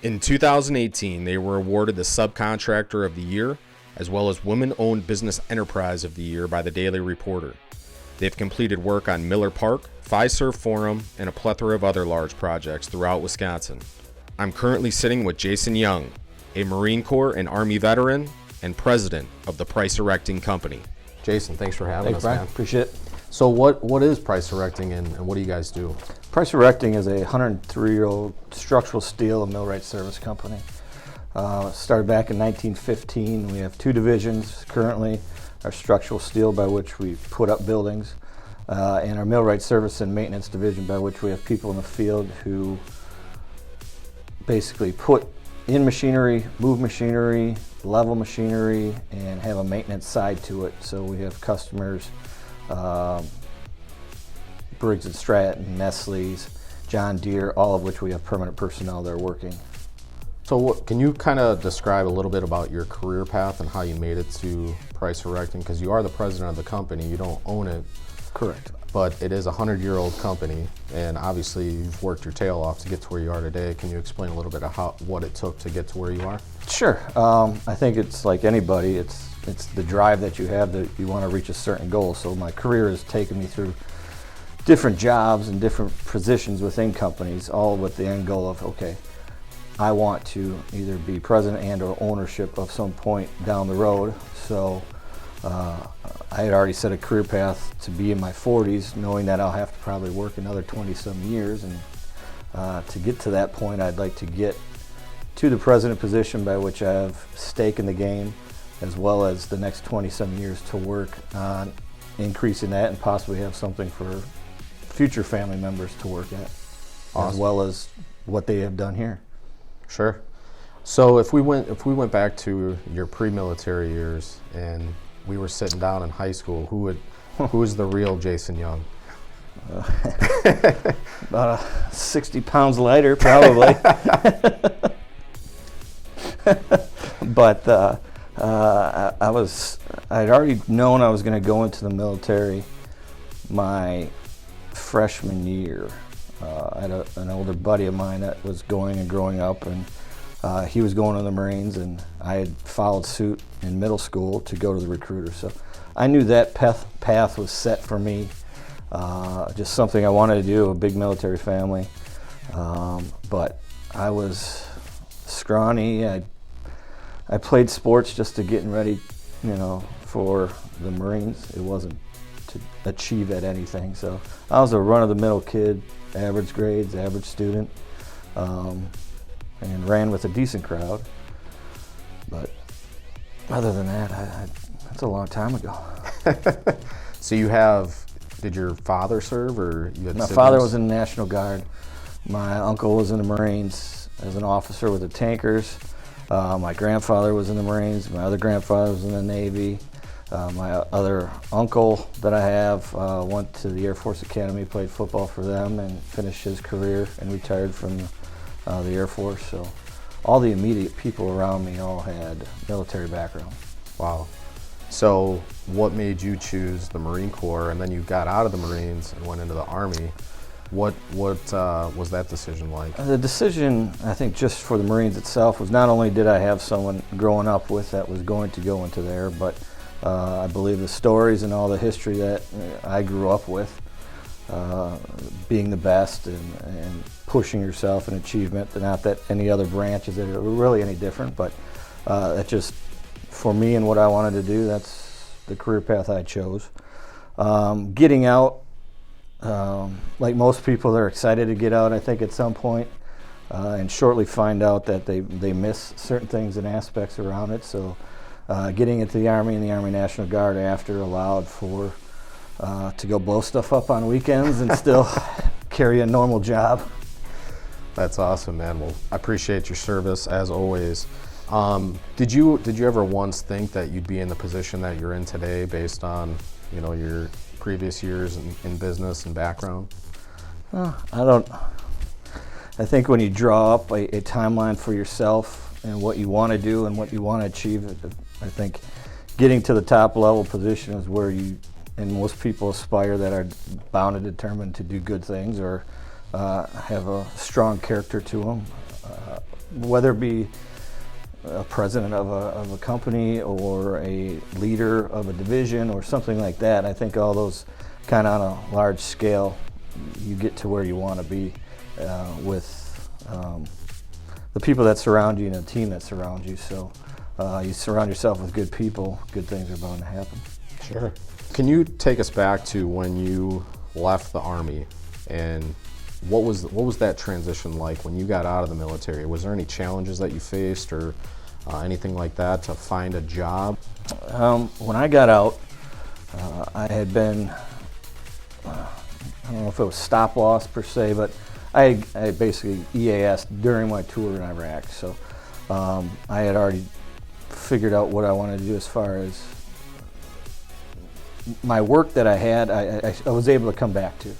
In 2018, they were awarded the Subcontractor of the Year, as well as Women-Owned Business Enterprise of the Year by the Daily Reporter. They've completed work on Miller Park, Fiserv Forum, and a plethora of other large projects throughout Wisconsin. I'm currently sitting with Jason Young, a Marine Corps and Army veteran and president of the Price Erecting Company. Jason, thanks for having us, Brian. man. Appreciate it. So what is Price Erecting and what do you guys do? Price Erecting is a 103-year-old structural steel and millwright service company. Started back in 1915. We have two divisions currently: our structural steel, by which we put up buildings, and our millwright service and maintenance division, by which we have people in the field who basically put in machinery, move machinery, level machinery, and have a maintenance side to it. So we have customers, Briggs & Stratton, Nestle's, John Deere, all of which we have permanent personnel that are working. So can you kind of describe a little bit about your career path and how you made it to Price Erecting? Because you are the president of the company, you don't own it. Correct. But it is a 100-year-old company, and obviously you've worked your tail off to get to where you are today. Can you explain a little bit of what it took to get to where you are? Sure. I think it's like anybody, it's the drive that you have that you want to reach a certain goal. So my career has taken me through different jobs and different positions within companies, all with the end goal of, okay, I want to either be president and or ownership of some point down the road. So I had already set a career path to be in my 40s, knowing that I'll have to probably work another 20-some years. And to get to that point, I'd like to get to the president position, by which I have stake in the game, as well as the next 20-some years to work on increasing that and possibly have something for future family members to work at, awesome, as well as what they have done here. Sure. So if we went back to your pre-military years and we were sitting down in high school, who is the real Jason Young? About 60 pounds lighter, probably. But I'd already known I was going to go into the military my freshman year. I had an older buddy of mine that was going and growing up, and he was going to the Marines, and I had followed suit in middle school to go to the recruiter. So I knew that path was set for me. Just something I wanted to do, a big military family. But I was scrawny. I played sports just to get ready, for the Marines. It wasn't to achieve at anything. So I was a run-of-the-mill kid, average grades, average student, and ran with a decent crowd. But other than that, that's a long time ago. So did your father serve, or you had My siblings? father was in the National Guard. My uncle was in the Marines as an officer with the tankers. My grandfather was in the Marines. My other grandfather was in the Navy. My other uncle that I have went to the Air Force Academy, played football for them, and finished his career and retired from the Air Force. So all the immediate people around me all had military background. Wow. So what made you choose the Marine Corps, and then you got out of the Marines and went into the Army? What was that decision like? The decision, I think, just for the Marines itself was not only did I have someone growing up with that was going to go into there, but I believe the stories and all the history that I grew up with, being the best and pushing yourself and achievement. Not that any other branches that are really any different, but that just, for me and what I wanted to do, that's the career path I chose. Getting out, like most people, they're excited to get out, I think, at some point, and shortly find out that they miss certain things and aspects around it. So getting into the Army and the Army National Guard after allowed for to go blow stuff up on weekends and still carry a normal job. That's awesome, man. Well, I appreciate your service as always. Did you ever once think that you'd be in the position that you're in today based on your previous years in business and background? I think when you draw up a timeline for yourself and what you want to do and what you want to achieve, I think getting to the top level position is where and most people aspire, that are bound and determined to do good things or have a strong character to them. whether it be a president of a company or a leader of a division or something like that. I think all those kind of on a large scale, you get to where you want to be with the people that surround you and the team that surrounds you. So you surround yourself with good people, good things are bound to happen. Sure. Can you take us back to when you left the Army, and what was that transition like when you got out of the military? Was there any challenges that you faced or anything like that to find a job? When I got out, I had been, I don't know if it was stop loss per se, but I basically EAS during my tour in Iraq. So I had already figured out what I wanted to do as far as my work that I had. I was able to come back to.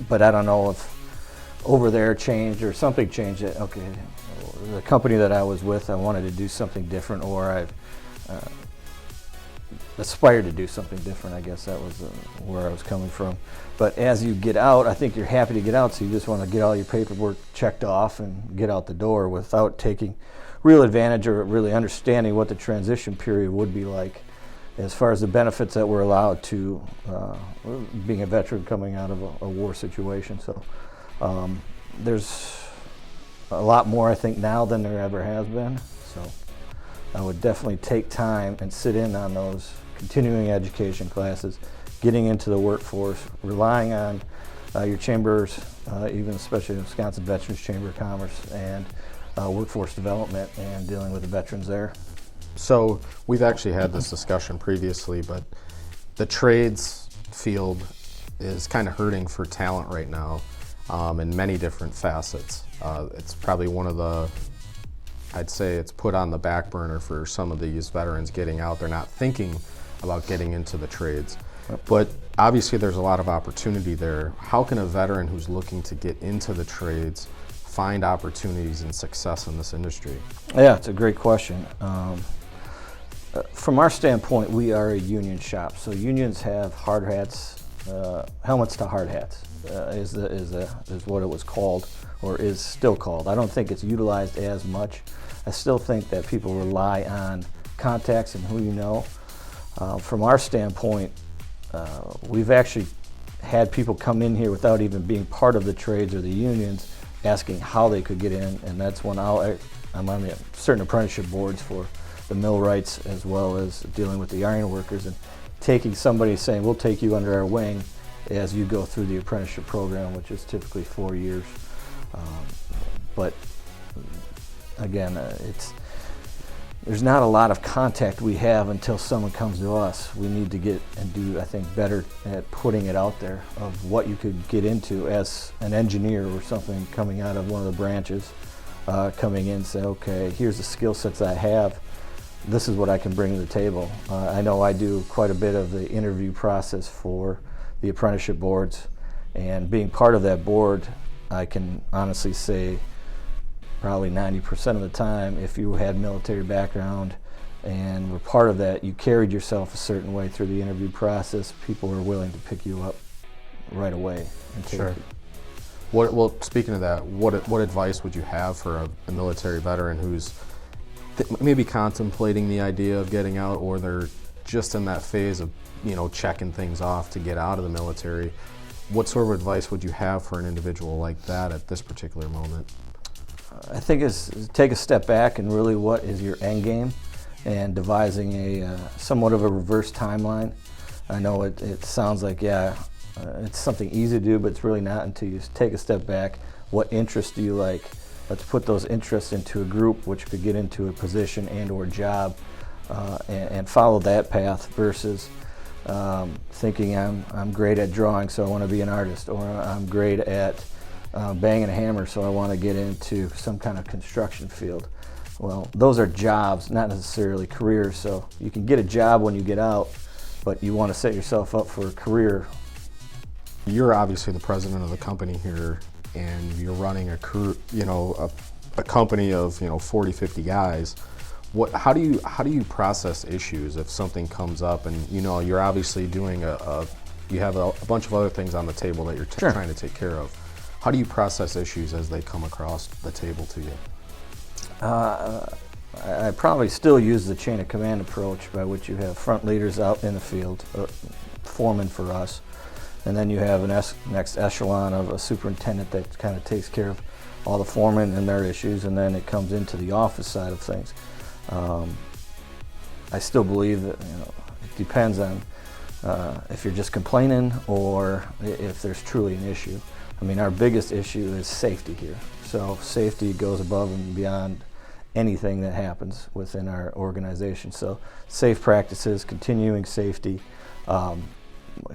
But I don't know if over there changed or something changed. Okay, the company that I was with, I wanted to do something different, or I aspired to do something different. I guess that was where I was coming from. But as you get out, I think you're happy to get out, so you just want to get all your paperwork checked off and get out the door without taking real advantage or really understanding what the transition period would be like as far as the benefits that we're allowed to being a veteran coming out of a war situation. So there's a lot more, I think, now than there ever has been. So I would definitely take time and sit in on those continuing education classes, getting into the workforce, relying on your chambers, even especially the Wisconsin Veterans Chamber of Commerce, and workforce development and dealing with the veterans there. So we've actually had this discussion previously, but the trades field is kind of hurting for talent right now in many different facets. It's probably one of the, I'd say it's put on the back burner for some of these veterans getting out. They're not thinking about getting into the trades. But obviously there's a lot of opportunity there. How can a veteran who's looking to get into the trades find opportunities and success in this industry? Yeah, it's a great question. From our standpoint, we are a union shop, so unions have hard hats, helmets to hard hats is what it was called, or is still called. I don't think it's utilized as much. I still think that people rely on contacts and who you know. From our standpoint, we've actually had people come in here without even being part of the trades or the unions, asking how they could get in, and that's when I'm on certain apprenticeship boards for the millwrights as well as dealing with the iron workers, and taking somebody saying, we'll take you under our wing as you go through the apprenticeship program, which is typically 4 years. But again, there's not a lot of contact we have until someone comes to us. We need to get and do, I think, better at putting it out there of what you could get into as an engineer or something coming out of one of the branches, coming in and say, okay, here's the skill sets I have. This is what I can bring to the table. I know I do quite a bit of the interview process for the apprenticeship boards, and being part of that board, I can honestly say probably 90% of the time, if you had military background and were part of that, you carried yourself a certain way through the interview process, people were willing to pick you up right away and take Sure. you. Well, speaking of that, what advice would you have for a military veteran who's maybe contemplating the idea of getting out, or they're just in that phase of, checking things off to get out of the military? What sort of advice would you have for an individual like that at this particular moment? I think is take a step back and really what is your end game, and devising a somewhat of a reverse timeline. I know it sounds like, it's something easy to do, but it's really not until you take a step back. What interests do you like? Let's put those interests into a group which could get into a position and or job, and follow that path versus thinking I'm great at drawing, so I want to be an artist, or I'm great at banging a hammer, so I want to get into some kind of construction field. Well, those are jobs, not necessarily careers. So you can get a job when you get out, but you want to set yourself up for a career. You're obviously the president of the company here, and you're running a company of 40, 50 guys. How do you process issues if something comes up, and you're obviously doing you have a bunch of other things on the table that you're Sure. trying to take care of. How do you process issues as they come across the table to you? I probably still use the chain of command approach, by which you have front leaders out in the field, foreman for us, and then you have an next echelon of a superintendent that kind of takes care of all the foremen and their issues, and then it comes into the office side of things. I still believe that it depends on if you're just complaining or if there's truly an issue. I mean, our biggest issue is safety here. So safety goes above and beyond anything that happens within our organization. So safe practices, continuing safety,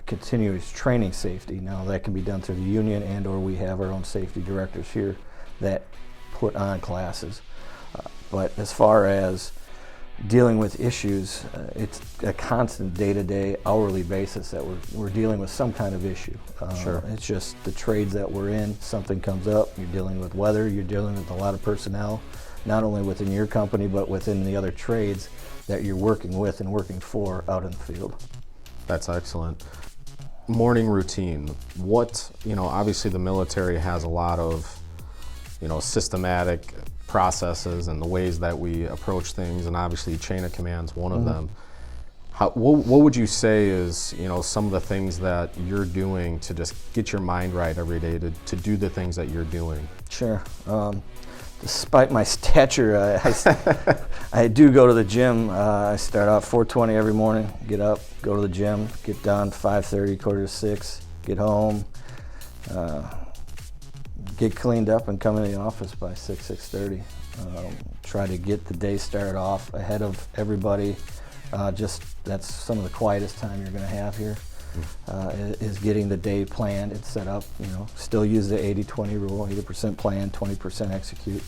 continuous training safety. Now that can be done through the union, and or we have our own safety directors here that put on classes. But as far as dealing with issues, it's a constant day-to-day, hourly basis that we're dealing with some kind of issue. Sure. It's just the trades that we're in. Something comes up, you're dealing with weather, you're dealing with a lot of personnel, not only within your company, but within the other trades that you're working with and working for out in the field. That's excellent. Morning routine. What, obviously the military has a lot of, systematic processes and the ways that we approach things, and obviously chain of command's one of them. What would you say is, some of the things that you're doing to just get your mind right every day to do the things that you're doing? Sure. Despite my stature, I do go to the gym. I start out 4:20 every morning, get up, go to the gym, get done 5:30, 5:45, get home, get cleaned up and come into the office by 6:30. Try to get the day started off ahead of everybody. That's some of the quietest time you're going to have here. Is getting the day planned and set up. Still use the 80-20 rule: 80% plan, 20% execute.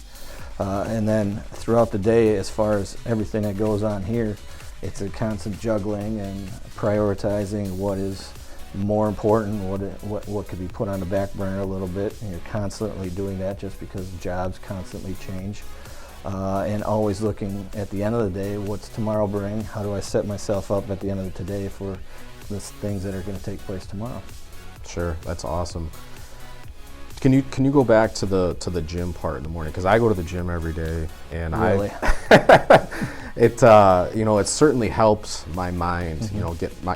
And then throughout the day, as far as everything that goes on here, it's a constant juggling and prioritizing what is more important, what could be put on the back burner a little bit. And you're constantly doing that just because jobs constantly change. And always looking at the end of the day, what's tomorrow bring? How do I set myself up at the end of the day for the things that are going to take place tomorrow? Sure, that's awesome. Can you go back to the gym part in the morning? Because I go to the gym every day, and Really? it certainly helps my mind.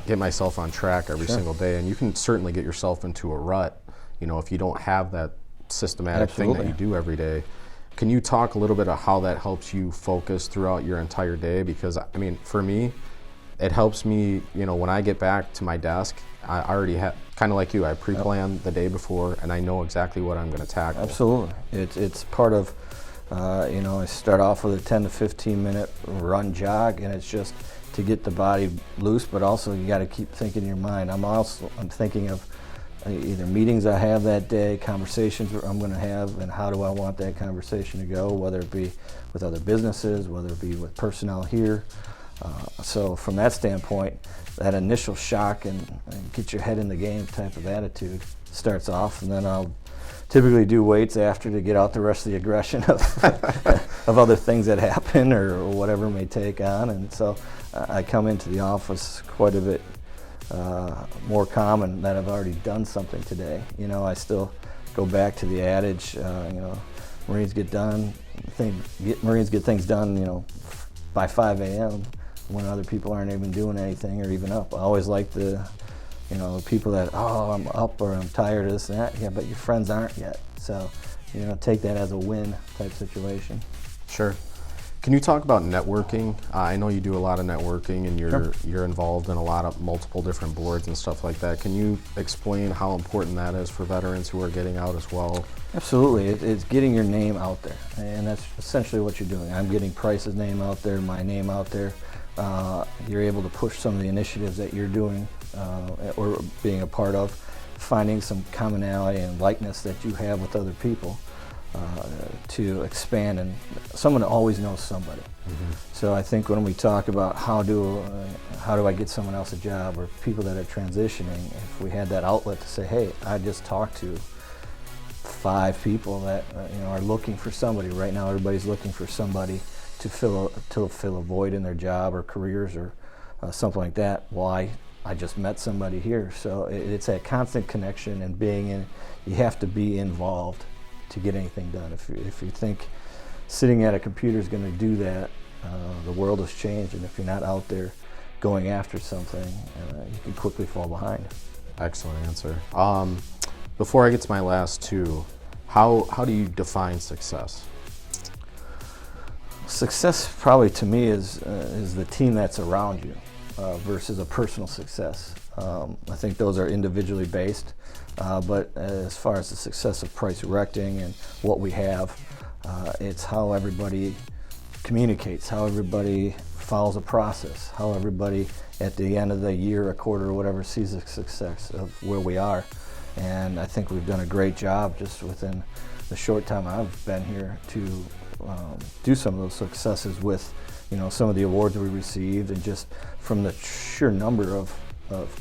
Get myself on track every Sure. single day, and you can certainly get yourself into a rut. If you don't have that systematic thing that you do every day. Can you talk a little bit of how that helps you focus throughout your entire day? Because for me, it helps me, when I get back to my desk, I already have, kind of like you, I pre-plan the day before, and I know exactly what I'm going to tackle. Absolutely. It's part of, I start off with a 10 to 15 minute run jog, and it's just to get the body loose, but also you got to keep thinking in your mind. I'm thinking of either meetings I have that day, conversations I'm going to have, and how do I want that conversation to go, whether it be with other businesses, whether it be with personnel here. So from that standpoint, that initial shock and get your head in the game type of attitude starts off, and then I'll typically do weights after to get out the rest of the aggression of other things that happen or whatever may take on. And so I come into the office quite a bit more calm and that I've already done something today. I still go back to the adage, Marines get things done, by 5 a.m. when other people aren't even doing anything or even up. I always like the people that, I'm up or I'm tired of this and that. Yeah, but your friends aren't yet. So, take that as a win type situation. Sure. Can you talk about networking? I know you do a lot of networking, and you're involved in a lot of multiple different boards and stuff like that. Can you explain how important that is for veterans who are getting out as well? Absolutely. It's getting your name out there, and that's essentially what you're doing. I'm getting Price's name out there, my name out there. You're able to push some of the initiatives that you're doing or being a part of, finding some commonality and likeness that you have with other people. To expand, and someone always knows somebody. So I think when we talk about how do I get someone else a job, or people that are transitioning, if we had that outlet to say, hey, I just talked to 5 people that are looking for somebody right now. Everybody's looking for somebody to fill a void in their job or careers or something like that. Well, I just met somebody here. So it's that constant connection and being you have to be involved to get anything done. If you think sitting at a computer is going to do that, the world has changed, and if you're not out there going after something, you can quickly fall behind. Excellent answer. Before I get to my last two, how do you define success? Success, probably to me, is the team that's around you versus a personal success. I think those are individually based, but as far as the success of Price Erecting and what we have, it's how everybody communicates, how everybody follows a process, how everybody at the end of the year, a quarter, or whatever, sees the success of where we are. And I think we've done a great job just within the short time I've been here to do some of those successes with, some of the awards we received, and just from the sheer number of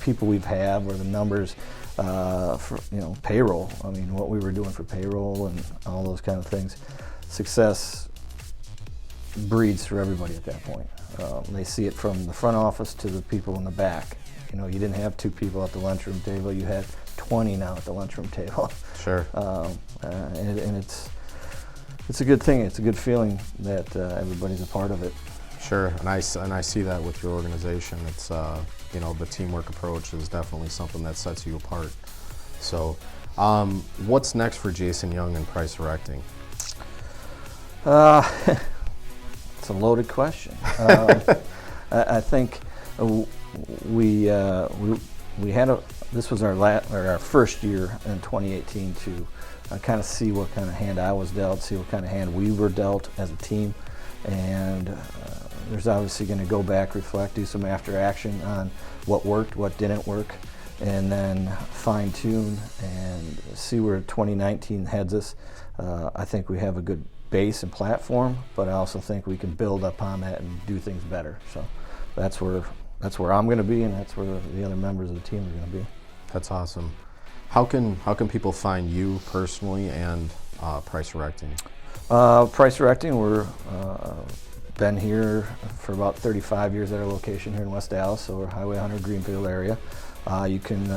people we've had, or the numbers for payroll. I mean, what we were doing for payroll and all those kind of things. Success breeds through everybody at that point. They see it from the front office to the people in the back. You didn't have 2 people at the lunchroom table; you had 20 now at the lunchroom table. Sure. And it's a good thing. It's a good feeling that everybody's a part of it. Sure, and I see that with your organization. It's the teamwork approach is definitely something that sets you apart. So, what's next for Jason Young and Price Erecting? It's a loaded question. I think we had this was our first year in 2018 to kind of see what kind of hand I was dealt, see what kind of hand we were dealt as a team, and there's obviously going to go back, reflect, do some after action on what worked, what didn't work, and then fine tune and see where 2019 heads us. I think we have a good base and platform, but I also think we can build upon that and do things better. So that's where I'm going to be, and that's where the other members of the team are going to be. That's awesome. How can people find you personally and Price Erecting? Price Erecting, we're been here for about 35 years at our location here in West Dallas, so we're Highway 100 Greenfield area. You can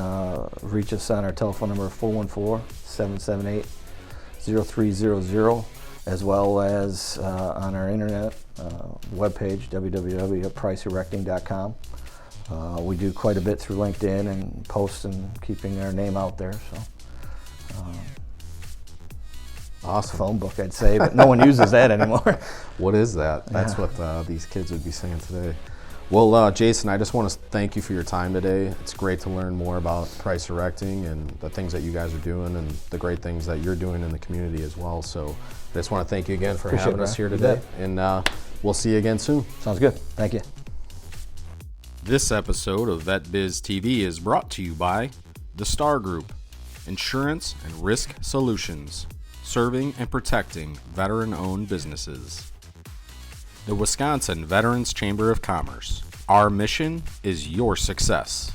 reach us on our telephone number 414-778-0300, as well as on our internet webpage, www.priceerecting.com. We do quite a bit through LinkedIn and posts and keeping our name out there. So, awesome. Phone book, I'd say, but no one uses that anymore. What is that? That's what these kids would be saying today. Well, Jason, I just want to thank you for your time today. It's great to learn more about Price Erecting and the things that you guys are doing and the great things that you're doing in the community as well. So I just want to thank you again for having us here today. And we'll see you again soon. Sounds good. Thank you. This episode of Vet Biz TV is brought to you by the Star Group, Insurance and Risk Solutions, serving and protecting veteran-owned businesses. The Wisconsin Veterans Chamber of Commerce. Our mission is your success.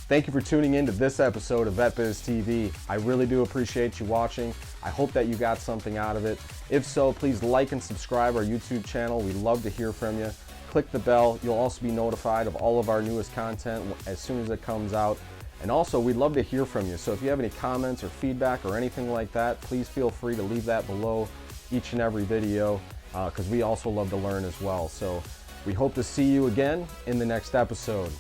Thank you for tuning in to this episode of Vet Biz TV. I really do appreciate you watching. I hope that you got something out of it. If so, please like and subscribe our YouTube channel. We'd love to hear from you. Click the bell. You'll also be notified of all of our newest content as soon as it comes out. And also, we'd love to hear from you. So if you have any comments or feedback or anything like that, please feel free to leave that below each and every video, because we also love to learn as well. So we hope to see you again in the next episode.